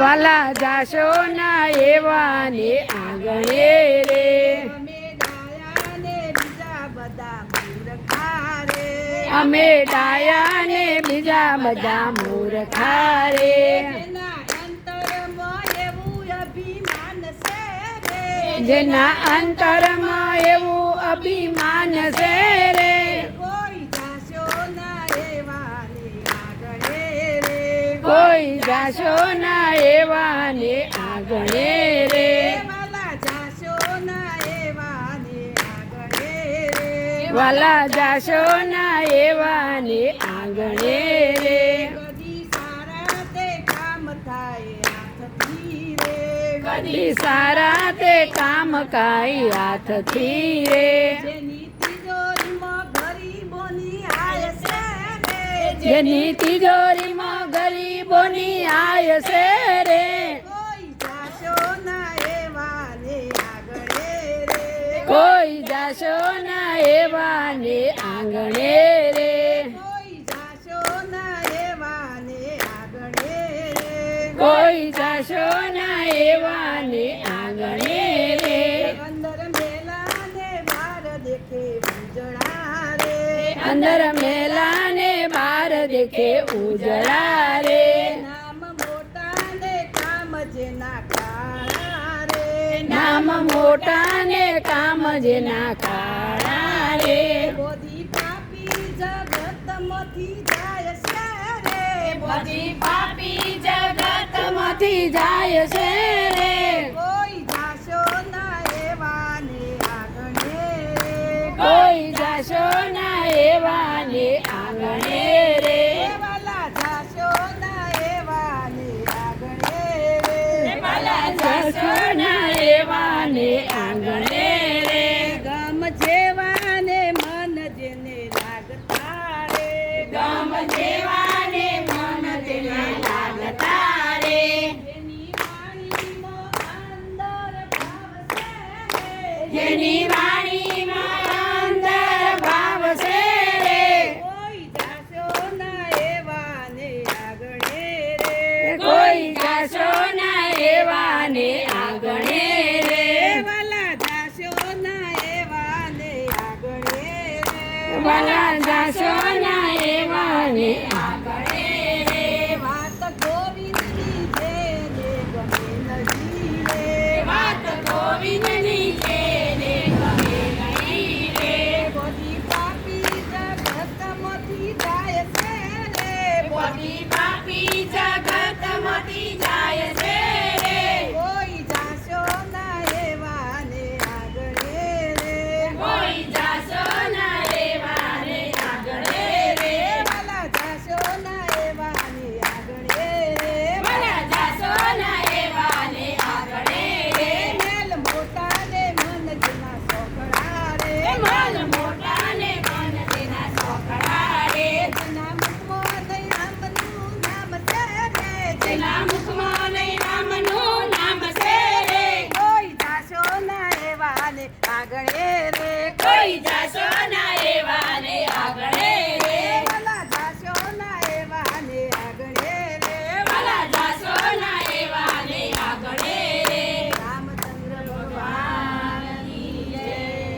વાલા જાશો ના એવા ને આંગણે રે અમે ડાયા ને બીજા બધા મૂર્ખા રે જેના અંતરમાં એવું અભિમાન છે રે કોઈ જાશો ના એવા ને આંગણે રે વાલા જાશો ના એવા ને આંગણે રે કદી સારા તે કામ કાઈ હાથથી રે જેની તિજોરીમાં ગરીબોની આય છે રે કોઈ જાશો ના એવા ને આંગણે રે કોઈ જાશો ના એવા ને આંગણે રે અંદર મેલા ને બાર દેખે ઉજળા રે નામ મોટા ને કામ જેના કાળા રે બધી પાપી જગતમાંથી જાય છે રે કોઈ જાશો ના એવા ને આંગણે રે વાલા જાશો ના એવા ને આંગણે રે ગમ જેવા ને મન જેને લાગતા રે જેની વાણીમાં અંદર ભાવ છે રે કોઈ જાશો ના એવા ને આંગણે રે વાલા જાશો ના એવા ને આંગણે રે વાત ગોવિંદની છે ને ગમે નહીં રે બધી પાપી જગતમાંથી જાય છે રે કોઈ જાશો ના એવા ને આંગણે રે વાલા જાશો ના એવા ને આંગણે રે મેલ મોટા ને મન જેના સોકડા રે જેના મુખમાં નહીં રામનું નામ છે રે કોઈ જાશો ના એવા ને આંગણે રે કોઈ